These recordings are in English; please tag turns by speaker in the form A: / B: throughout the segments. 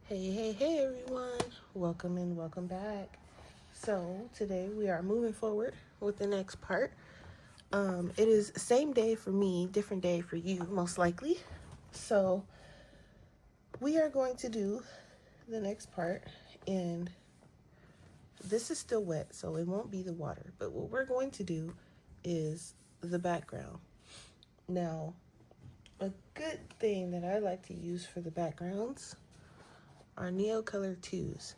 A: Hey everyone. Welcome and welcome back. So, today we are moving forward with the next part. It is same day for me, different day for you, most likely. So, we are going to do the next part, and this is still wet, so it won't be the water. But what we're going to do is the background. Now, a good thing that I like to use for the backgrounds are Neocolor 2s.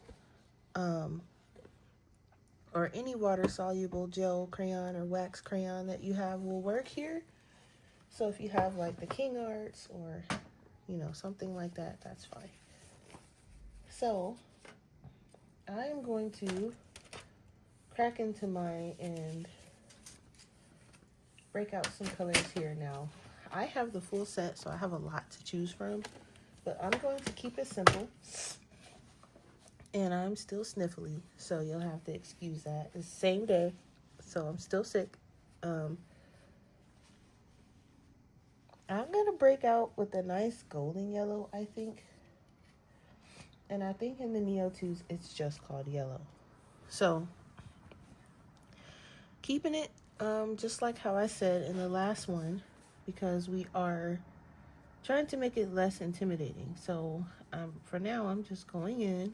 A: Or any water soluble gel crayon or wax crayon that you have will work here. So if you have like the King Arts or something like that, that's fine. So I am going to crack into mine and break out some colors here. Now I have the full set, so I have a lot to choose from, but I'm going to keep it simple. And I'm still sniffly, so you'll have to excuse that. It's the same day, so I'm still sick. I'm going to break out with a nice golden yellow, I think. And I think in the Neo 2s, it's just called yellow. So, keeping it just like how I said in the last one, because we are trying to make it less intimidating. So, for now, I'm just going in.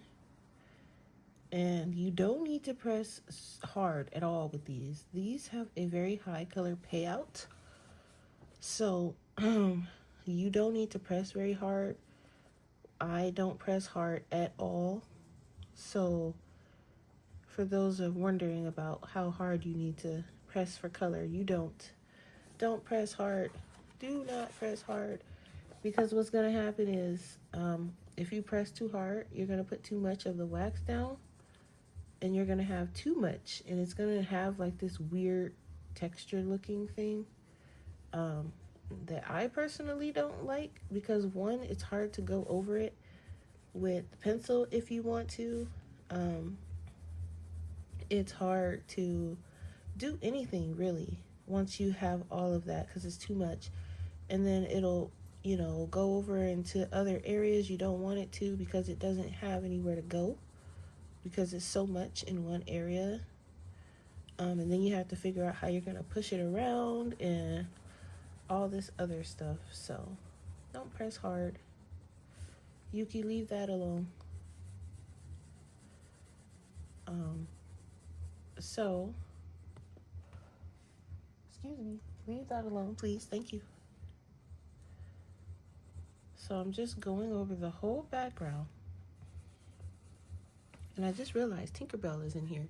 A: And you don't need to press hard at all with these. These have a very high color payout. So you don't need to press very hard. I don't press hard at all. So for those of wondering about how hard you need to press for color, you don't. Don't press hard. Do not press hard. Because what's going to happen is if you press too hard, you're going to put too much of the wax down. And you're going to have too much. And it's going to have like this weird texture looking thing that I personally don't like. Because one, it's hard to go over it with the pencil if you want to. It's hard to do anything really once you have all of that because it's too much. And then it'll, go over into other areas you don't want it to because it doesn't have anywhere to go. Because it's so much in one area. And then you have to figure out how you're going to push it around and all this other stuff. So don't press hard. Yuki, leave that alone. So, excuse me, leave that alone, please. Thank you. So I'm just going over the whole background. And I just realized Tinkerbell is in here.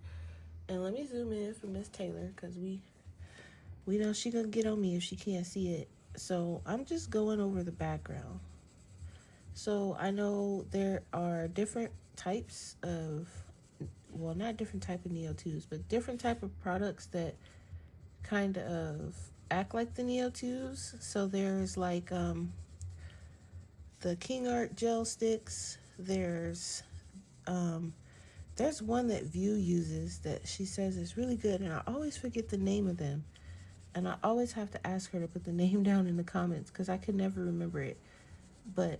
A: And let me zoom in for Miss Taylor because we know she gonna get on me if she can't see it. So I'm just going over the background. So I know there are different types of, well, not different type of Neo 2s, but different type of products that kind of act like the Neo 2s. So there's like the King Art gel sticks. There's one that View uses that she says is really good, and I always forget the name of them. And I always have to ask her to put the name down in the comments because I can never remember it. But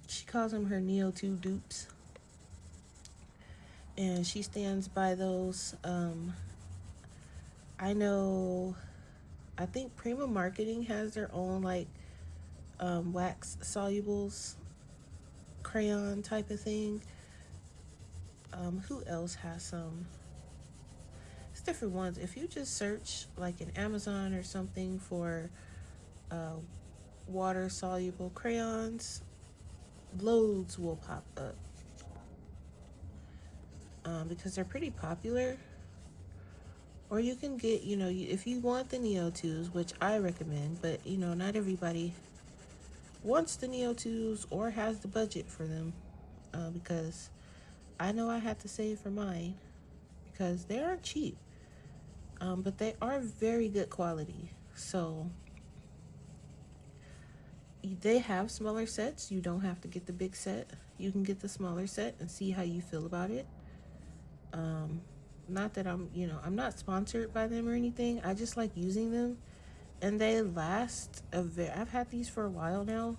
A: she calls them her Neo 2 dupes. And she stands by those. I think Prima Marketing has their own like wax solubles crayon type of thing. Who else has some? It's different ones. If you just search like in Amazon or something for water soluble crayons, loads will pop up because they're pretty popular. Or you can get, if you want the Neo 2s, which I recommend, but not everybody wants the Neo 2s or has the budget for them because I know I had to save for mine because they aren't cheap, but they are very good quality. So they have smaller sets. You don't have to get the big set. You can get the smaller set and see how you feel about it. Not that I'm not sponsored by them or anything. I just like using them, and they last I've had these for a while now,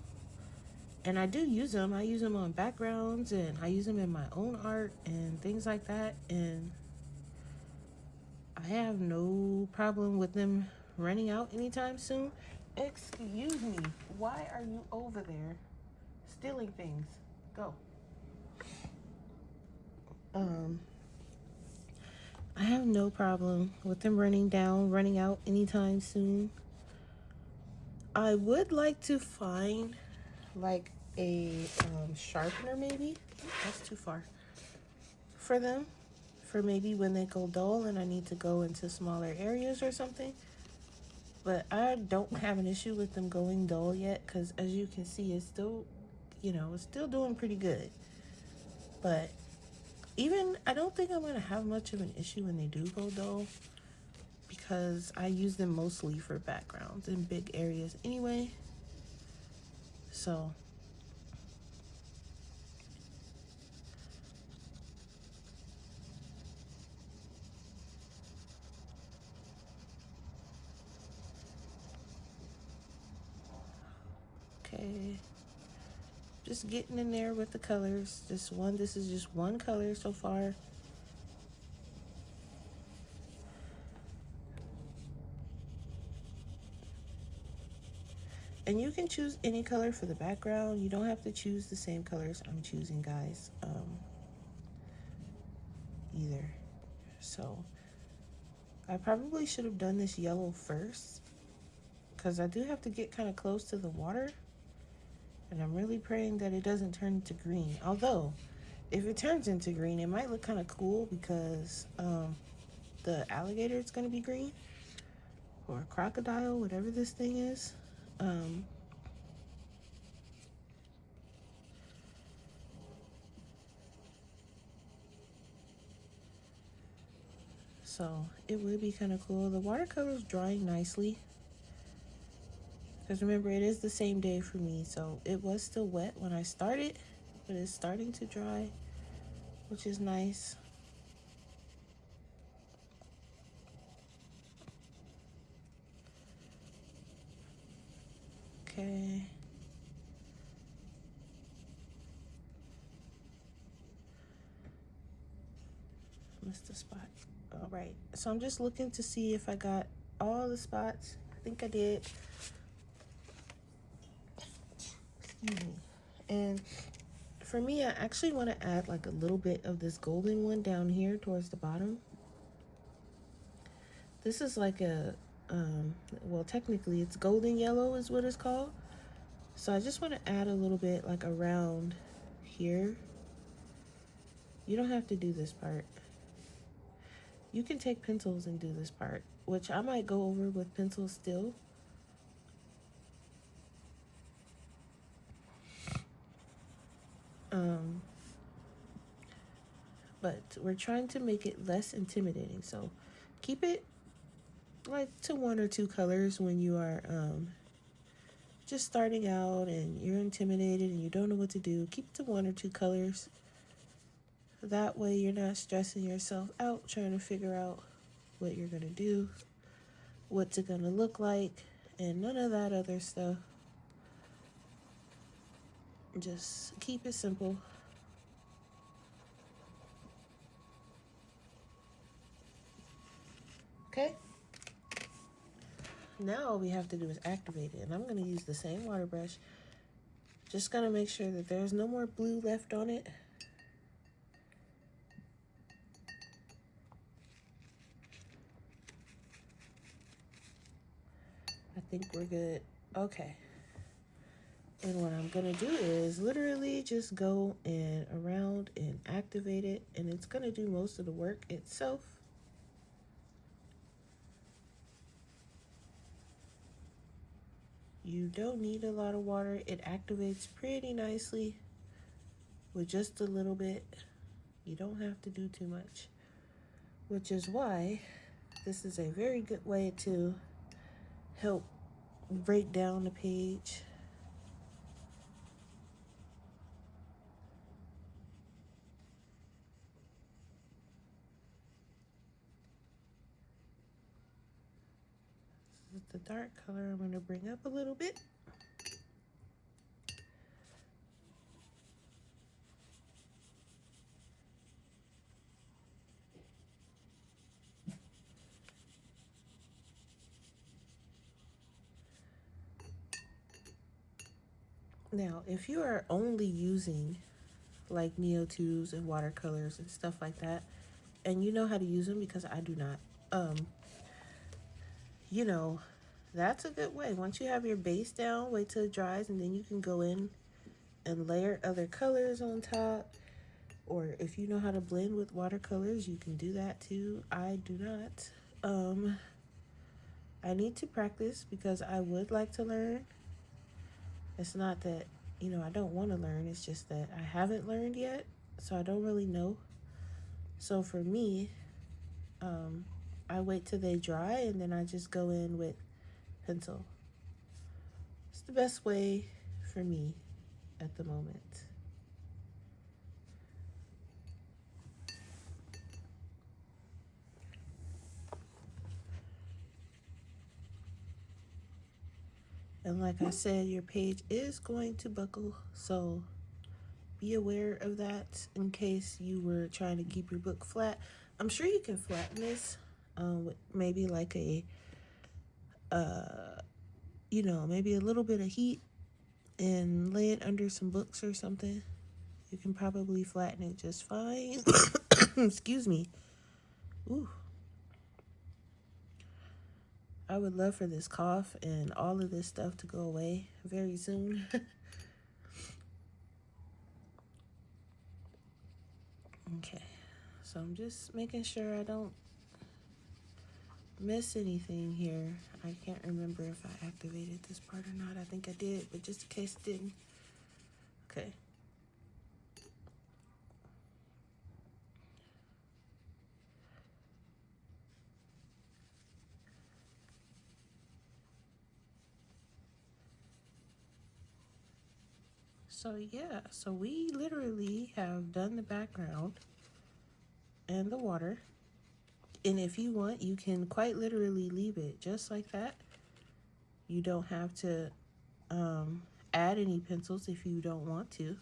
A: And I do use them. I use them on backgrounds and I use them in my own art and things like that. And I have no problem with them running out anytime soon. Excuse me. Why are you over there stealing things? Go. Um, I have no problem with them running out anytime soon. I would like to find like a sharpener, maybe. That's too far for them. For maybe when they go dull and I need to go into smaller areas or something. But I don't have an issue with them going dull yet because as you can see, it's still, it's still doing pretty good. But even, I don't think I'm going to have much of an issue when they do go dull because I use them mostly for backgrounds in big areas anyway. So okay, just getting in there with the colors. This is just one color so far. And you can choose any color for the background. You don't have to choose the same colors I'm choosing, guys, either. So I probably should have done this yellow first because I do have to get kind of close to the water. And I'm really praying that it doesn't turn into green. Although, if it turns into green, it might look kind of cool because the alligator is going to be green. Or crocodile, whatever this thing is. So it would be kind of cool. The watercolor is drying nicely. Because remember, it is the same day for me. So it was still wet when I started. But it's starting to dry, which is nice. Okay. Missed a spot. All right. So I'm just looking to see if I got all the spots. I think I did. Excuse me. And for me, I actually want to add like a little bit of this golden one down here towards the bottom. This is like a, well, technically it's golden yellow is what it's called. So I just want to add a little bit like around here. You don't have to do this part. You can take pencils and do this part, which I might go over with pencils still. But we're trying to make it less intimidating. So keep it like to one or two colors when you are just starting out and you're intimidated and you don't know what to do. Keep it to one or two colors. That way you're not stressing yourself out trying to figure out what you're going to do, what's it going to look like, and none of that other stuff. Just keep it simple. Okay? Now all we have to do is activate it. And I'm going to use the same water brush. Just going to make sure that there's no more blue left on it. I think we're good. Okay. And what I'm going to do is literally just go and around and activate it. And it's going to do most of the work itself. You don't need a lot of water. It activates pretty nicely with just a little bit. You don't have to do too much, which is why this is a very good way to help break down the page. With the dark color, I'm going to bring up a little bit. Now, if you are only using like Neo 2s and watercolors and stuff like that, and you know how to use them because I do not, you know, that's a good way. Once you have your base down, wait till it dries, and then you can go in and layer other colors on top. Or if you know how to blend with watercolors, you can do that too. I do not. I need to practice because I would like to learn. It's not that, I don't want to learn. It's just that I haven't learned yet, so I don't really know. So for me, I wait till they dry and then I just go in with pencil. It's the best way for me at the moment. And like I said, your page is going to buckle, so be aware of that in case you were trying to keep your book flat. I'm sure you can flatten this with maybe like maybe a little bit of heat and lay it under some books or something. You can probably flatten it just fine. Excuse me. Ooh. I would love for this cough and all of this stuff to go away very soon. Okay, so I'm just making sure I don't miss anything here. I can't remember if I activated this part or not. I think I did, but just in case it didn't. Okay. So yeah, so we literally have done the background and the water. And if you want, you can quite literally leave it just like that. You don't have to add any pencils if you don't want to.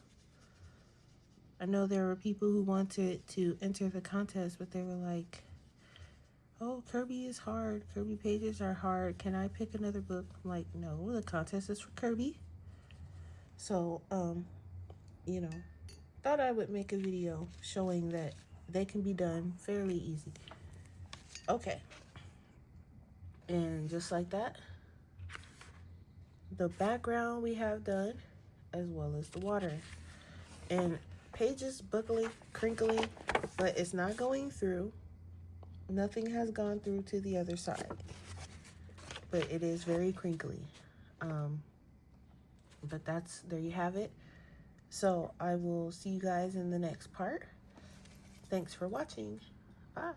A: I know there were people who wanted to enter the contest, but they were like, oh, Kerby is hard. Kerby pages are hard. Can I pick another book? I'm like, no, the contest is for Kerby. So, thought I would make a video showing that they can be done fairly easy. Okay. And just like that, the background we have done, as well as the water. And pages buckling, crinkling, but it's not going through. Nothing has gone through to the other side, but it is very crinkly. But there you have it. So I will see you guys in the next part. Thanks for watching. Bye.